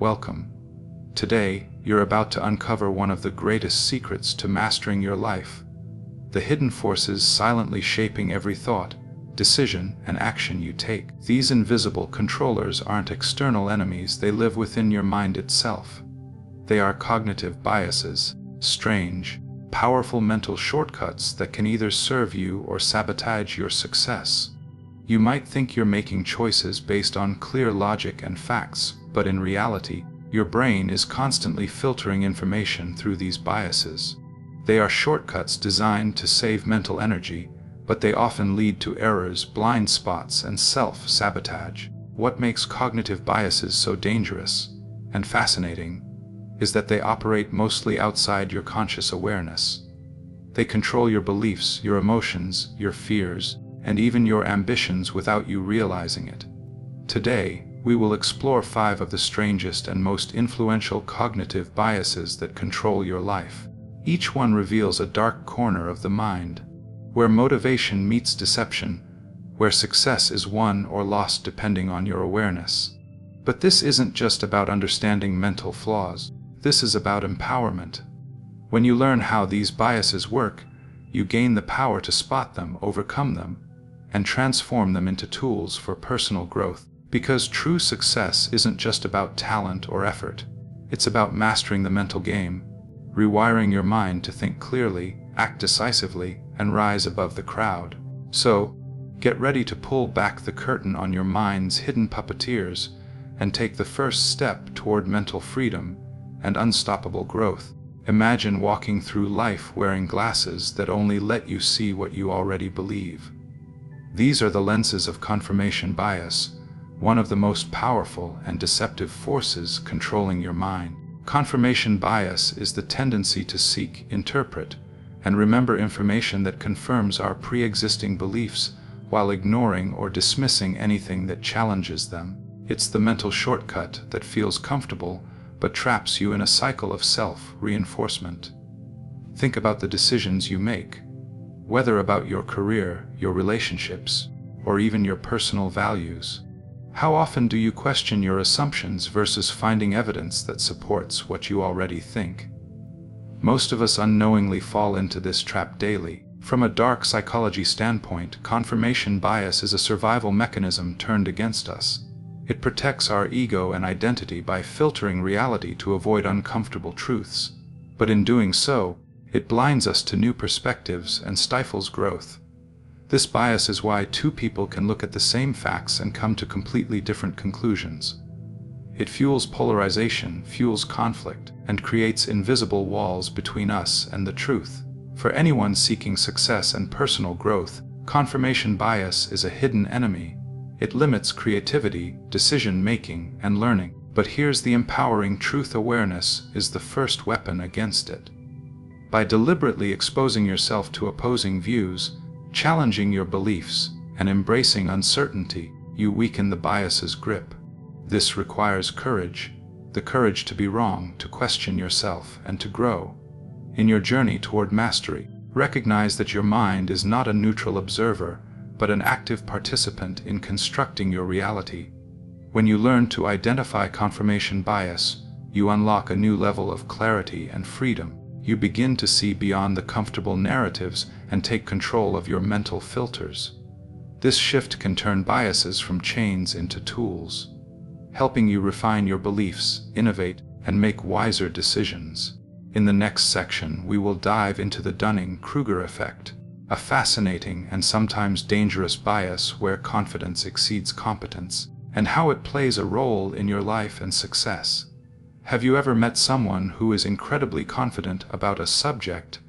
welcome. Today, you're about to uncover one of the greatest secrets to mastering your life: the hidden forces silently shaping every thought, decision, and action you take. These invisible controllers aren't external enemies, they live within your mind itself. They are cognitive biases, strange, powerful mental shortcuts that can either serve you or sabotage your success. You might think you're making choices based on clear logic and facts, but in reality, your brain is constantly filtering information through these biases. They are shortcuts designed to save mental energy, but they often lead to errors, blind spots, and self-sabotage. What makes cognitive biases so dangerous and fascinating is that they operate mostly outside your conscious awareness. They control your beliefs, your emotions, your fears, and even your ambitions without you realizing it. Today, we will explore 5 of the strangest and most influential cognitive biases that control your life. Each one reveals a dark corner of the mind, where motivation meets deception, where success is won or lost depending on your awareness. But this isn't just about understanding mental flaws. This is about empowerment. When you learn how these biases work, you gain the power to spot them, overcome them, and transform them into tools for personal growth. Because true success isn't just about talent or effort. It's about mastering the mental game, rewiring your mind to think clearly, act decisively, and rise above the crowd. So, get ready to pull back the curtain on your mind's hidden puppeteers and take the first step toward mental freedom and unstoppable growth. Imagine walking through life wearing glasses that only let you see what you already believe. These are the lenses of confirmation bias, one of the most powerful and deceptive forces controlling your mind. Confirmation bias is the tendency to seek, interpret, and remember information that confirms our pre-existing beliefs while ignoring or dismissing anything that challenges them. It's the mental shortcut that feels comfortable but traps you in a cycle of self-reinforcement. Think about the decisions you make, whether about your career, your relationships, or even your personal values. How often do you question your assumptions versus finding evidence that supports what you already think? Most of us unknowingly fall into this trap daily. From a dark psychology standpoint, confirmation bias is a survival mechanism turned against us. It protects our ego and identity by filtering reality to avoid uncomfortable truths. But in doing so, it blinds us to new perspectives and stifles growth. This bias is why 2 people can look at the same facts and come to completely different conclusions. It fuels polarization, fuels conflict, and creates invisible walls between us and the truth. For anyone seeking success and personal growth, confirmation bias is a hidden enemy. It limits creativity, decision-making, and learning. But here's the empowering truth: awareness is the first weapon against it. By deliberately exposing yourself to opposing views, challenging your beliefs, and embracing uncertainty, you weaken the bias's grip. This requires courage, the courage to be wrong, to question yourself, and to grow. In your journey toward mastery, recognize that your mind is not a neutral observer, but an active participant in constructing your reality. When you learn to identify confirmation bias, you unlock a new level of clarity and freedom. You begin to see beyond the comfortable narratives and take control of your mental filters. This shift can turn biases from chains into tools, helping you refine your beliefs, innovate, and make wiser decisions. In the next section, we will dive into the Dunning-Kruger effect, a fascinating and sometimes dangerous bias where confidence exceeds competence, and how it plays a role in your life and success. Have you ever met someone who is incredibly confident about a subject,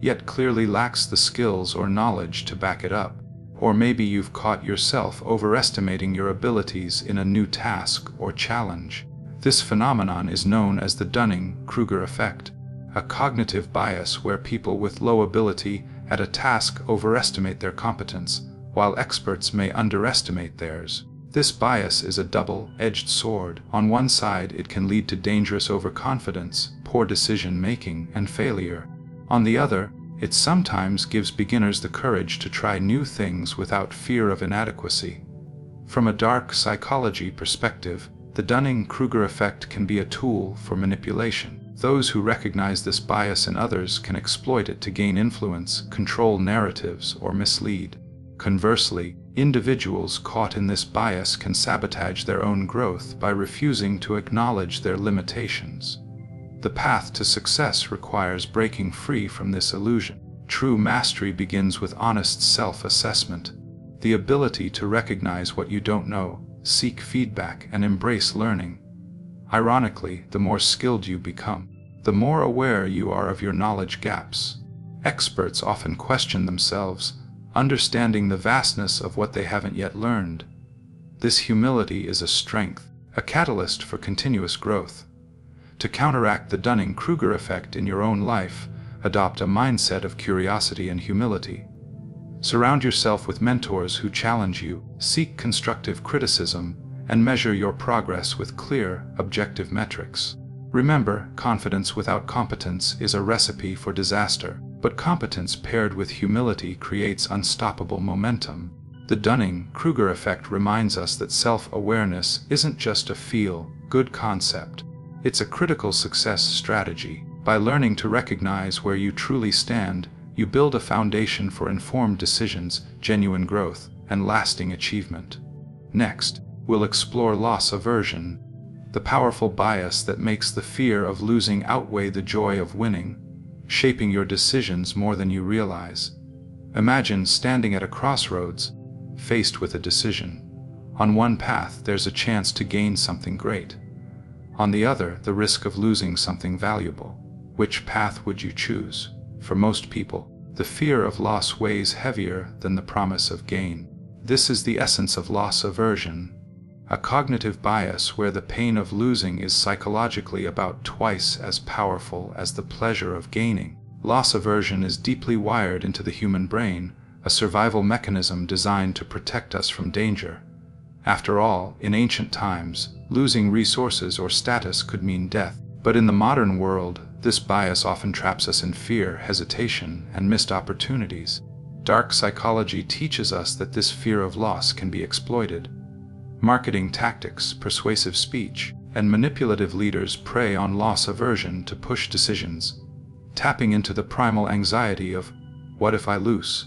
yet clearly lacks the skills or knowledge to back it up? Or maybe you've caught yourself overestimating your abilities in a new task or challenge. This phenomenon is known as the Dunning-Kruger effect, a cognitive bias where people with low ability at a task overestimate their competence, while experts may underestimate theirs. This bias is a double-edged sword. On one side, it can lead to dangerous overconfidence, poor decision-making, and failure. On the other, it sometimes gives beginners the courage to try new things without fear of inadequacy. From a dark psychology perspective, The Dunning-Kruger effect can be a tool for manipulation. Those who recognize this bias in others can exploit it to gain influence, control narratives, or mislead. Conversely, individuals caught in this bias can sabotage their own growth by refusing to acknowledge their limitations. The path to success requires breaking free from this illusion. True mastery begins with honest self-assessment, the ability to recognize what you don't know, seek feedback, and embrace learning. Ironically, the more skilled you become, the more aware you are of your knowledge gaps. Experts often question themselves, understanding the vastness of what they haven't yet learned. This humility is a strength, a catalyst for continuous growth. To counteract the Dunning-Kruger effect in your own life, adopt a mindset of curiosity and humility. Surround yourself with mentors who challenge you, seek constructive criticism, and measure your progress with clear, objective metrics. Remember, confidence without competence is a recipe for disaster, but competence paired with humility creates unstoppable momentum. The Dunning-Kruger effect reminds us that self-awareness isn't just a feel-good concept. It's a critical success strategy. By learning to recognize where you truly stand, you build a foundation for informed decisions, genuine growth, and lasting achievement. Next, we'll explore loss aversion, the powerful bias that makes the fear of losing outweigh the joy of winning, shaping your decisions more than you realize. Imagine standing at a crossroads, faced with a decision. On one path, there's a chance to gain something great. On the other, the risk of losing something valuable. Which path would you choose? For most people, the fear of loss weighs heavier than the promise of gain. This is the essence of loss aversion, a cognitive bias where the pain of losing is psychologically about twice as powerful as the pleasure of gaining. Loss aversion is deeply wired into the human brain, a survival mechanism designed to protect us from danger. After all, in ancient times, losing resources or status could mean death. But in the modern world, this bias often traps us in fear, hesitation, and missed opportunities. Dark psychology teaches us that this fear of loss can be exploited. Marketing tactics, persuasive speech, and manipulative leaders prey on loss aversion to push decisions, tapping into the primal anxiety of, "What if I lose?"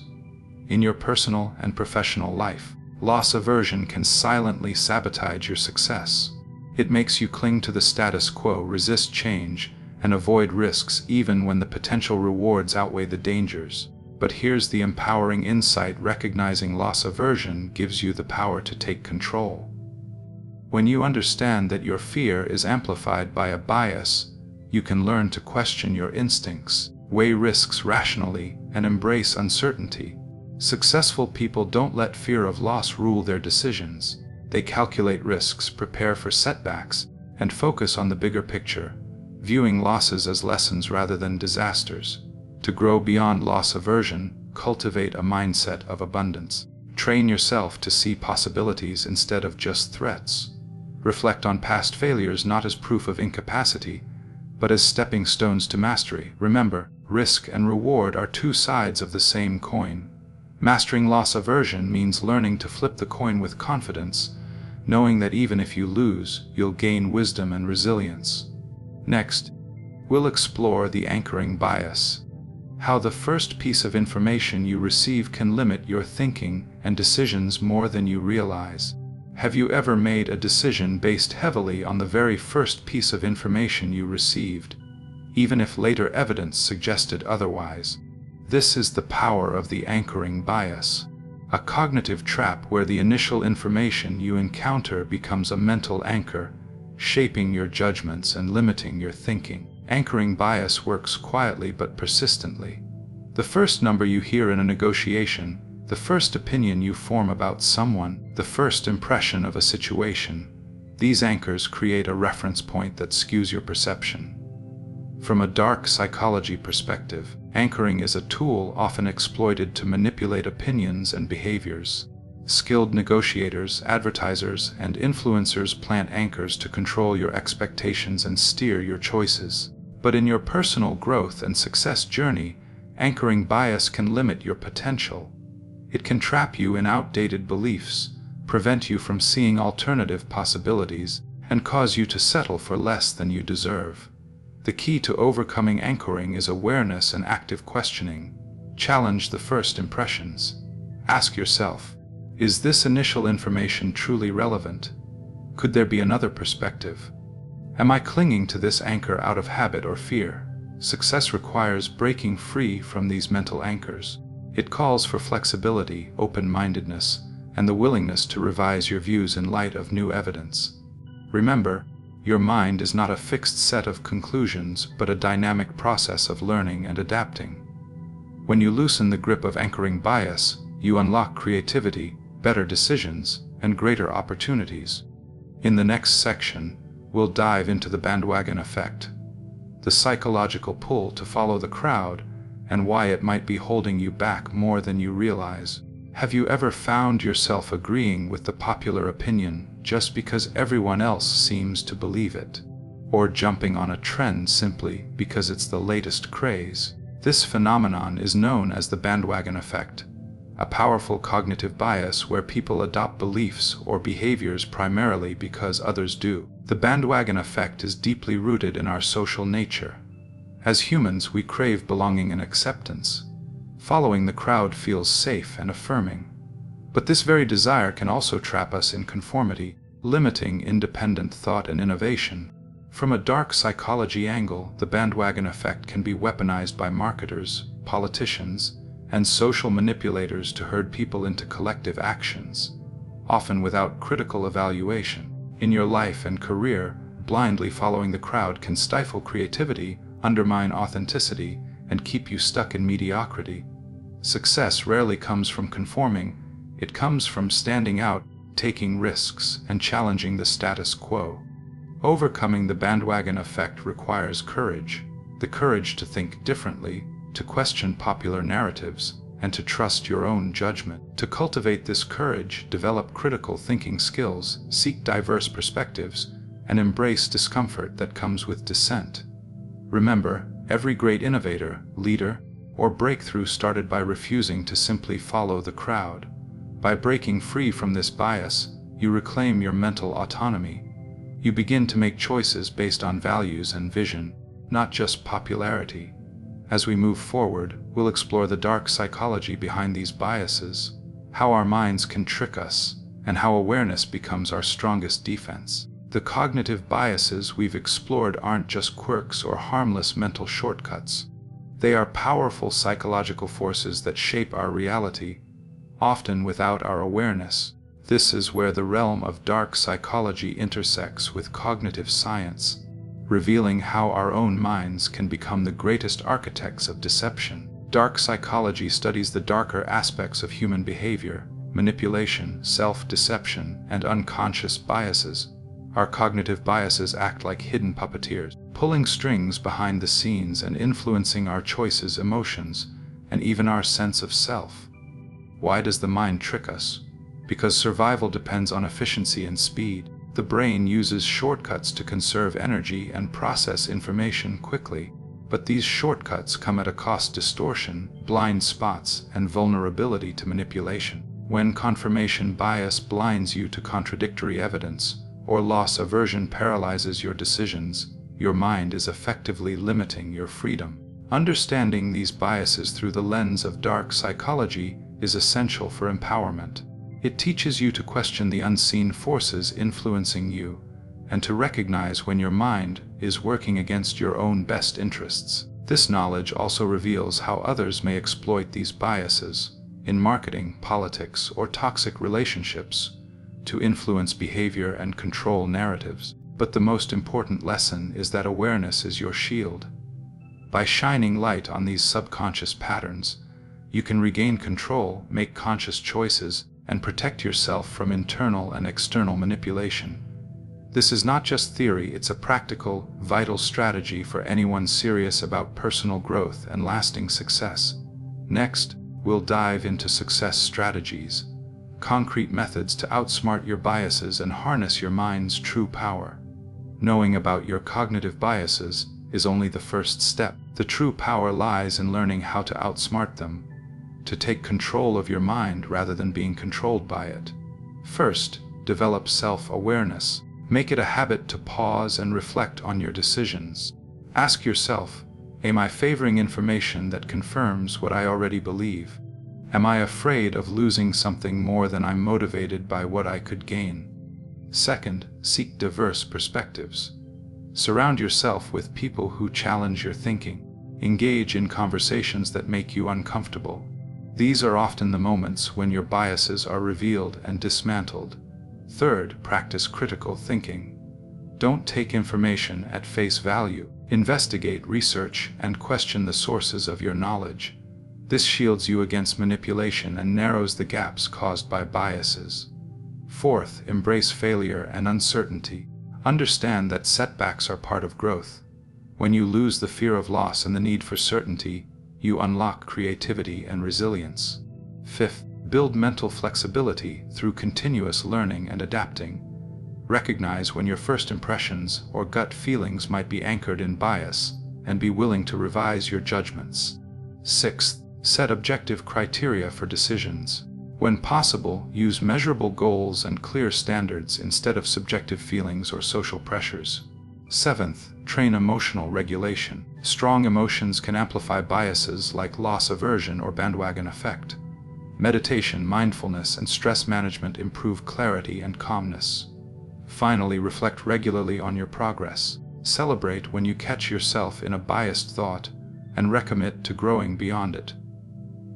In your personal and professional life, loss aversion can silently sabotage your success. It makes you cling to the status quo, resist change, and avoid risks even when the potential rewards outweigh the dangers. But here's the empowering insight: recognizing loss aversion gives you the power to take control. When you understand that your fear is amplified by a bias, you can learn to question your instincts, weigh risks rationally, and embrace uncertainty. Successful people don't let fear of loss rule their decisions. They calculate risks, prepare for setbacks, and focus on the bigger picture, viewing losses as lessons rather than disasters. To grow beyond loss aversion, cultivate a mindset of abundance. Train yourself to see possibilities instead of just threats. Reflect on past failures not as proof of incapacity, but as stepping stones to mastery. Remember, risk and reward are two sides of the same coin. Mastering loss aversion means learning to flip the coin with confidence, knowing that even if you lose, you'll gain wisdom and resilience. Next, we'll explore the anchoring bias, how the first piece of information you receive can limit your thinking and decisions more than you realize. Have you ever made a decision based heavily on the very first piece of information you received, even if later evidence suggested otherwise? This is the power of the anchoring bias, a cognitive trap where the initial information you encounter becomes a mental anchor, shaping your judgments and limiting your thinking. Anchoring bias works quietly but persistently. The first number you hear in a negotiation, the first opinion you form about someone, the first impression of a situation, these anchors create a reference point that skews your perception. From a dark psychology perspective, anchoring is a tool often exploited to manipulate opinions and behaviors. Skilled negotiators, advertisers, and influencers plant anchors to control your expectations and steer your choices. But in your personal growth and success journey, anchoring bias can limit your potential. It can trap you in outdated beliefs, prevent you from seeing alternative possibilities, and cause you to settle for less than you deserve. The key to overcoming anchoring is awareness and active questioning. Challenge the first impressions. Ask yourself, is this initial information truly relevant? Could there be another perspective? Am I clinging to this anchor out of habit or fear? Success requires breaking free from these mental anchors. It calls for flexibility, open-mindedness, and the willingness to revise your views in light of new evidence. Remember, your mind is not a fixed set of conclusions, but a dynamic process of learning and adapting. When you loosen the grip of anchoring bias, you unlock creativity, better decisions, and greater opportunities. In the next section, we'll dive into the bandwagon effect, the psychological pull to follow the crowd, and why it might be holding you back more than you realize. Have you ever found yourself agreeing with the popular opinion just because everyone else seems to believe it? Or jumping on a trend simply because it's the latest craze? This phenomenon is known as the bandwagon effect, a powerful cognitive bias where people adopt beliefs or behaviors primarily because others do. The bandwagon effect is deeply rooted in our social nature. As humans, we crave belonging and acceptance. Following the crowd feels safe and affirming. But this very desire can also trap us in conformity, limiting independent thought and innovation. From a dark psychology angle, the bandwagon effect can be weaponized by marketers, politicians, and social manipulators to herd people into collective actions, often without critical evaluation. In your life and career, blindly following the crowd can stifle creativity, undermine authenticity, and keep you stuck in mediocrity. Success rarely comes from conforming, it comes from standing out, taking risks, and challenging the status quo. Overcoming the bandwagon effect requires courage, the courage to think differently, to question popular narratives, and to trust your own judgment. To cultivate this courage, develop critical thinking skills, seek diverse perspectives, and embrace discomfort that comes with dissent. Remember, every great innovator, leader, or breakthrough started by refusing to simply follow the crowd. By breaking free from this bias, you reclaim your mental autonomy. You begin to make choices based on values and vision, not just popularity. As we move forward, we'll explore the dark psychology behind these biases, how our minds can trick us, and how awareness becomes our strongest defense. The cognitive biases we've explored aren't just quirks or harmless mental shortcuts. They are powerful psychological forces that shape our reality, often without our awareness. This is where the realm of dark psychology intersects with cognitive science, revealing how our own minds can become the greatest architects of deception. Dark psychology studies the darker aspects of human behavior, manipulation, self-deception, and unconscious biases. Our cognitive biases act like hidden puppeteers, pulling strings behind the scenes and influencing our choices, emotions, and even our sense of self. Why does the mind trick us? Because survival depends on efficiency and speed. The brain uses shortcuts to conserve energy and process information quickly, but these shortcuts come at a cost: distortion, blind spots, and vulnerability to manipulation. When confirmation bias blinds you to contradictory evidence, or loss aversion paralyzes your decisions, your mind is effectively limiting your freedom. Understanding these biases through the lens of dark psychology is essential for empowerment. It teaches you to question the unseen forces influencing you, and to recognize when your mind is working against your own best interests. This knowledge also reveals how others may exploit these biases, in marketing, politics, or toxic relationships, to influence behavior and control narratives. But the most important lesson is that awareness is your shield. By shining light on these subconscious patterns, you can regain control, make conscious choices, and protect yourself from internal and external manipulation. This is not just theory, it's a practical, vital strategy for anyone serious about personal growth and lasting success. Next, we'll dive into success strategies, concrete methods to outsmart your biases and harness your mind's true power. Knowing about your cognitive biases is only the first step. The true power lies in learning how to outsmart them, to take control of your mind rather than being controlled by it. First, develop self-awareness. Make it a habit to pause and reflect on your decisions. Ask yourself, am I favoring information that confirms what I already believe? Am I afraid of losing something more than I'm motivated by what I could gain? Second, seek diverse perspectives. Surround yourself with people who challenge your thinking. Engage in conversations that make you uncomfortable. These are often the moments when your biases are revealed and dismantled. Third, practice critical thinking. Don't take information at face value. Investigate, research, and question the sources of your knowledge. This shields you against manipulation and narrows the gaps caused by biases. Fourth, embrace failure and uncertainty. Understand that setbacks are part of growth. When you lose the fear of loss and the need for certainty, you unlock creativity and resilience. Fifth, build mental flexibility through continuous learning and adapting. Recognize when your first impressions or gut feelings might be anchored in bias, and be willing to revise your judgments. Sixth, set objective criteria for decisions. When possible, use measurable goals and clear standards instead of subjective feelings or social pressures. Seventh, train emotional regulation. Strong emotions can amplify biases like loss aversion or bandwagon effect. Meditation, mindfulness, and stress management improve clarity and calmness. Finally, reflect regularly on your progress. Celebrate when you catch yourself in a biased thought and recommit to growing beyond it.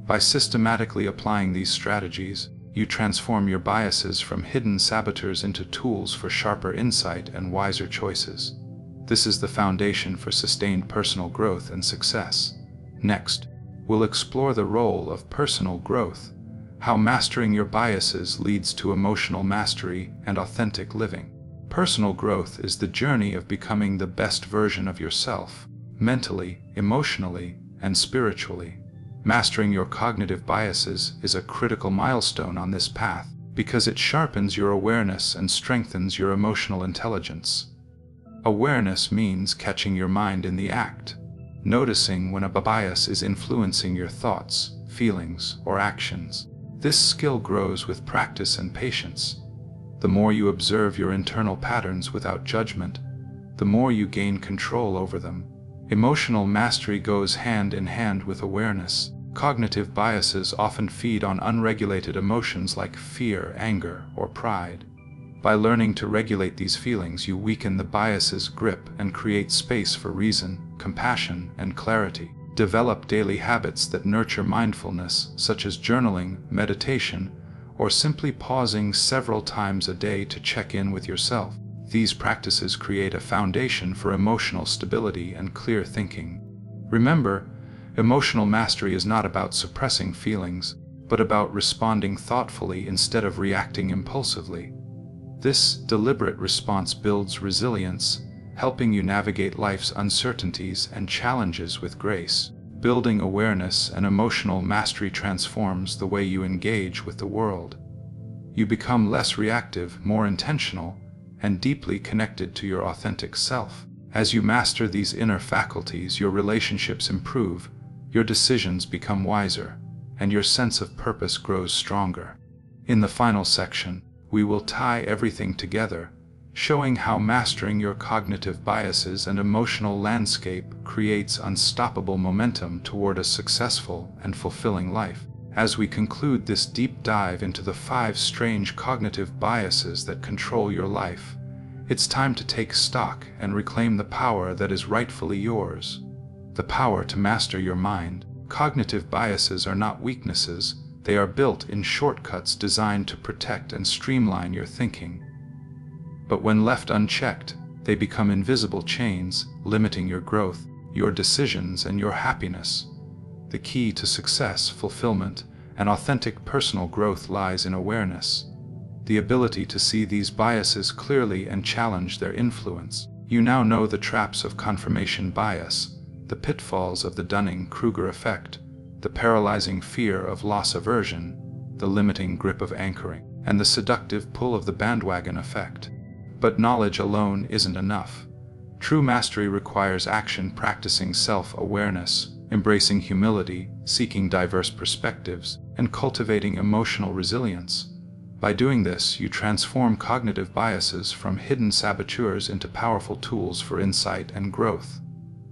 By systematically applying these strategies, you transform your biases from hidden saboteurs into tools for sharper insight and wiser choices. This is the foundation for sustained personal growth and success. Next, we'll explore the role of personal growth, how mastering your biases leads to emotional mastery and authentic living. Personal growth is the journey of becoming the best version of yourself, mentally, emotionally, and spiritually. Mastering your cognitive biases is a critical milestone on this path because it sharpens your awareness and strengthens your emotional intelligence. Awareness means catching your mind in the act, noticing when a bias is influencing your thoughts, feelings, or actions. This skill grows with practice and patience. The more you observe your internal patterns without judgment, the more you gain control over them. Emotional mastery goes hand in hand with awareness. Cognitive biases often feed on unregulated emotions like fear, anger, or pride. By learning to regulate these feelings, you weaken the bias's grip and create space for reason, compassion, and clarity. Develop daily habits that nurture mindfulness, such as journaling, meditation, or simply pausing several times a day to check in with yourself. These practices create a foundation for emotional stability and clear thinking. Remember, emotional mastery is not about suppressing feelings, but about responding thoughtfully instead of reacting impulsively. This deliberate response builds resilience, helping you navigate life's uncertainties and challenges with grace. Building awareness and emotional mastery transforms the way you engage with the world. You become less reactive, more intentional, and deeply connected to your authentic self. As you master these inner faculties, your relationships improve, your decisions become wiser, and your sense of purpose grows stronger. In the final section, we will tie everything together, showing how mastering your cognitive biases and emotional landscape creates unstoppable momentum toward a successful and fulfilling life. As we conclude this deep dive into the 5 strange cognitive biases that control your life, it's time to take stock and reclaim the power that is rightfully yours. The power to master your mind. Cognitive biases are not weaknesses, they are built-in shortcuts designed to protect and streamline your thinking. But when left unchecked, they become invisible chains, limiting your growth, your decisions, and your happiness. The key to success, fulfillment, and authentic personal growth lies in awareness, the ability to see these biases clearly and challenge their influence. You now know the traps of confirmation bias, the pitfalls of the Dunning-Kruger effect, the paralyzing fear of loss aversion, the limiting grip of anchoring, and the seductive pull of the bandwagon effect. But knowledge alone isn't enough. True mastery requires action, practicing self-awareness, embracing humility, seeking diverse perspectives, and cultivating emotional resilience. By doing this, you transform cognitive biases from hidden saboteurs into powerful tools for insight and growth.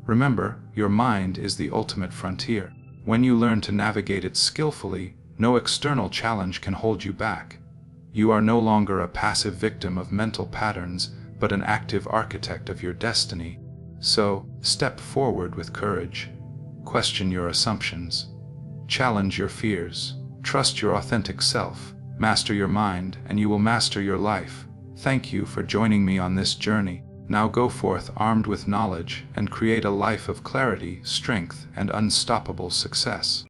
Remember, your mind is the ultimate frontier. When you learn to navigate it skillfully, no external challenge can hold you back. You are no longer a passive victim of mental patterns, but an active architect of your destiny. So, step forward with courage. Question your assumptions. Challenge your fears. Trust your authentic self. Master your mind, and you will master your life. Thank you for joining me on this journey. Now go forth armed with knowledge and create a life of clarity, strength, and unstoppable success.